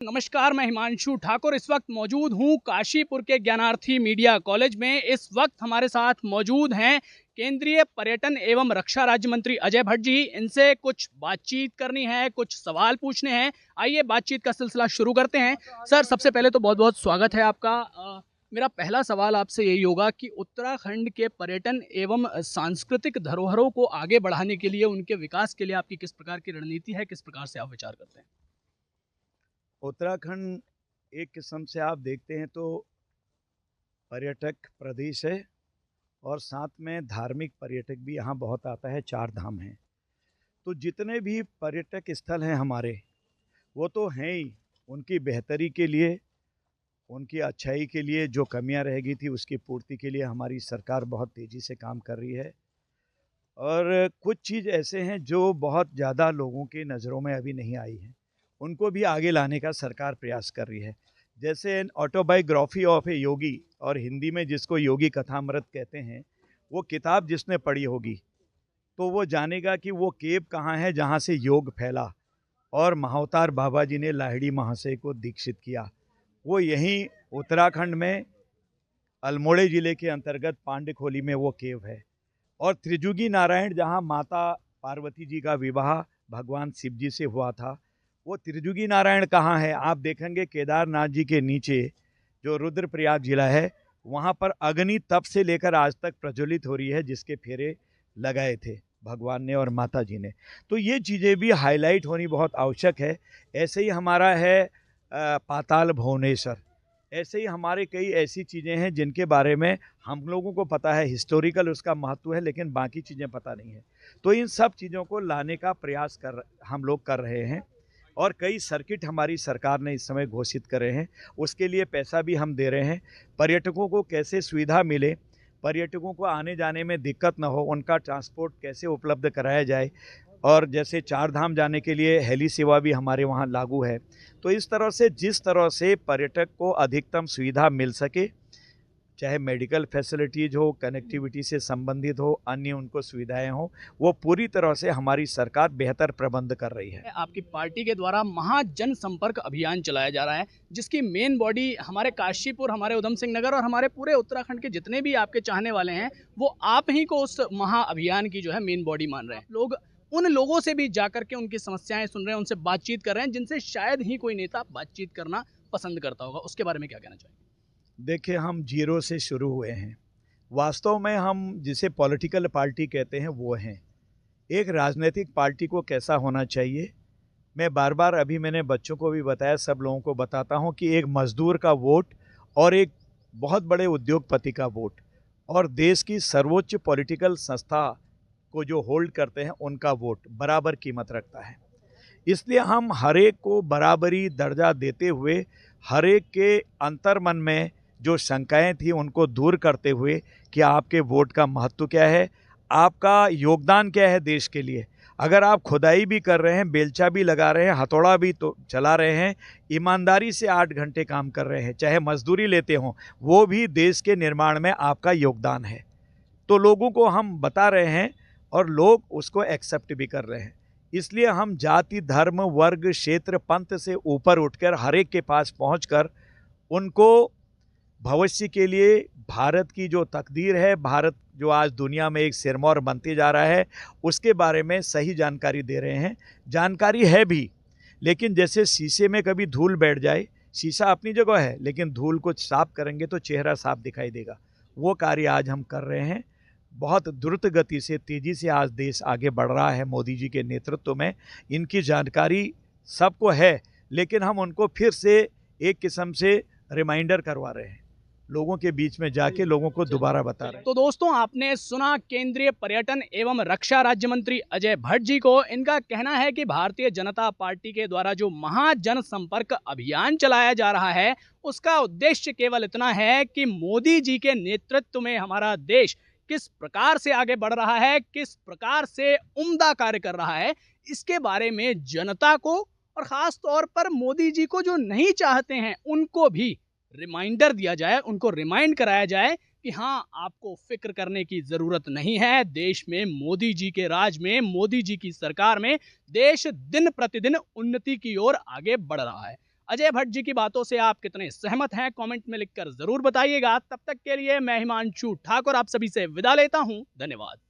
नमस्कार, मैं हिमांशु ठाकुर इस वक्त मौजूद हूं काशीपुर के ज्ञानार्थी मीडिया कॉलेज में। इस वक्त हमारे साथ मौजूद हैं केंद्रीय पर्यटन एवं रक्षा राज्य मंत्री अजय भट्ट जी। इनसे कुछ बातचीत करनी है, कुछ सवाल पूछने हैं। आइए बातचीत का सिलसिला शुरू करते हैं। सर, सबसे पहले तो बहुत बहुत स्वागत है आपका। मेरा पहला सवाल आपसे यही होगा कि उत्तराखंड के पर्यटन एवं सांस्कृतिक धरोहरों को आगे बढ़ाने के लिए, उनके विकास के लिए आपकी किस प्रकार की रणनीति है, किस प्रकार से आप विचार करते हैं? उत्तराखंड एक किस्म से आप देखते हैं तो पर्यटक प्रदेश है और साथ में धार्मिक पर्यटक भी यहाँ बहुत आता है। 4 धाम हैं, तो जितने भी पर्यटक स्थल हैं हमारे, वो तो हैं ही उनकी बेहतरी के लिए, उनकी अच्छाई के लिए। जो कमियां रह गई थी उसकी पूर्ति के लिए हमारी सरकार बहुत तेज़ी से काम कर रही है। और कुछ चीज़ ऐसे हैं जो बहुत ज़्यादा लोगों की नज़रों में अभी नहीं आई हैं, उनको भी आगे लाने का सरकार प्रयास कर रही है। जैसे एन ऑटोबायोग्राफी ऑफ ए योगी, और हिंदी में जिसको योगी कथामृत कहते हैं, वो किताब जिसने पढ़ी होगी तो वो जानेगा कि वो केव कहाँ है जहाँ से योग फैला और महाअवतार बाबा जी ने लाहिड़ी महाशय को दीक्षित किया। वो यहीं उत्तराखंड में अल्मोड़े ज़िले के अंतर्गत पांडखोली में वो केव है। और त्रिजुगी नारायण, जहाँ माता पार्वती जी का विवाह भगवान शिव जी से हुआ था, वो त्रिजुगी नारायण कहाँ है? आप देखेंगे केदारनाथ जी के नीचे जो रुद्रप्रयाग जिला है, वहाँ पर अग्नि तप से लेकर आज तक प्रज्वलित हो रही है, जिसके फेरे लगाए थे भगवान ने और माता जी ने। तो ये चीज़ें भी हाईलाइट होनी बहुत आवश्यक है। ऐसे ही हमारा है पाताल भुवनेश्वर। ऐसे ही हमारे कई ऐसी चीज़ें हैं जिनके बारे में हम लोगों को पता है, हिस्टोरिकल उसका महत्व है, लेकिन बाकी चीज़ें पता नहीं है। तो इन सब चीज़ों को लाने का प्रयास हम लोग कर रहे हैं। और कई सर्किट हमारी सरकार ने इस समय घोषित करे हैं, उसके लिए पैसा भी हम दे रहे हैं। पर्यटकों को कैसे सुविधा मिले, पर्यटकों को आने जाने में दिक्कत न हो, उनका ट्रांसपोर्ट कैसे उपलब्ध कराया जाए। और जैसे 4 धाम जाने के लिए हेली सेवा भी हमारे वहाँ लागू है। तो इस तरह से जिस तरह से पर्यटक को अधिकतम सुविधा मिल सके, चाहे मेडिकल फैसिलिटीज़ हो, कनेक्टिविटी से संबंधित हो, अन्य उनको सुविधाएं हो, वो पूरी तरह से हमारी सरकार बेहतर प्रबंध कर रही है। आपकी पार्टी के द्वारा महाजन संपर्क अभियान चलाया जा रहा है, जिसकी मेन बॉडी हमारे काशीपुर, हमारे उधम सिंह नगर और हमारे पूरे उत्तराखंड के जितने भी आपके चाहने वाले हैं, वो आप ही को उस महा अभियान की जो है मेन बॉडी मान रहे हैं। लोग उन लोगों से भी जाकर के उनकी समस्याएं सुन रहे हैं, उनसे बातचीत कर रहे हैं, जिनसे शायद ही कोई नेता बातचीत करना पसंद करता होगा। उसके बारे में क्या कहना चाहिए? देखिए, हम जीरो से शुरू हुए हैं। वास्तव में हम जिसे पॉलिटिकल पार्टी कहते हैं वो हैं। एक राजनीतिक पार्टी को कैसा होना चाहिए, मैं बार बार अभी मैंने बच्चों को भी बताया, सब लोगों को बताता हूं कि एक मजदूर का वोट और एक बहुत बड़े उद्योगपति का वोट और देश की सर्वोच्च पॉलिटिकल संस्था को जो होल्ड करते हैं उनका वोट बराबर कीमत रखता है। इसलिए हम हर एक को बराबरी दर्जा देते हुए, हर एक के अंतर्मन में जो शंकाएं थी उनको दूर करते हुए कि आपके वोट का महत्व क्या है, आपका योगदान क्या है देश के लिए। अगर आप खुदाई भी कर रहे हैं, बेलचा भी लगा रहे हैं, हथौड़ा भी तो चला रहे हैं, ईमानदारी से 8 घंटे काम कर रहे हैं, चाहे मजदूरी लेते हों, वो भी देश के निर्माण में आपका योगदान है। तो लोगों को हम बता रहे हैं और लोग उसको एक्सेप्ट भी कर रहे हैं। इसलिए हम जाति, धर्म, वर्ग, क्षेत्र, पंथ से ऊपर उठकर हर एक के पास पहुंचकर उनको भविष्य के लिए भारत की जो तकदीर है, भारत जो आज दुनिया में एक सिरमौर बनते जा रहा है, उसके बारे में सही जानकारी दे रहे हैं। जानकारी है भी, लेकिन जैसे शीशे में कभी धूल बैठ जाए, शीशा अपनी जगह है लेकिन धूल को साफ करेंगे तो चेहरा साफ दिखाई देगा। वो कार्य आज हम कर रहे हैं। बहुत द्रुत गति से, तेज़ी से आज देश आगे बढ़ रहा है मोदी जी के नेतृत्व में। इनकी जानकारी सबको है, लेकिन हम उनको फिर से एक किस्म से रिमाइंडर करवा रहे हैं, लोगों के बीच में जाके लोगों को दोबारा बता रहे हैं। तो दोस्तों, आपने सुना केंद्रीय पर्यटन एवं रक्षा राज्य मंत्री अजय भट्ट जी को। इनका कहना है कि भारतीय जनता पार्टी के द्वारा जो महाजन संपर्क अभियान चलाया जा रहा है, उसका उद्देश्य केवल इतना है कि मोदी जी के नेतृत्व में हमारा देश किस प्रकार से आगे बढ़ रहा है, किस प्रकार से उम्दा कार्य कर रहा है, इसके बारे में जनता को और ख़ास तौर पर मोदी जी को जो नहीं चाहते हैं उनको भी रिमाइंडर दिया जाए, उनको रिमाइंड कराया जाए कि हाँ, आपको फिक्र करने की ज़रूरत नहीं है। देश में मोदी जी के राज में, मोदी जी की सरकार में देश दिन प्रतिदिन उन्नति की ओर आगे बढ़ रहा है। अजय भट्ट जी की बातों से आप कितने सहमत हैं, कमेंट में लिखकर जरूर बताइएगा। तब तक के लिए मैं हिमांशु ठाकुर आप सभी से विदा लेता हूं। धन्यवाद।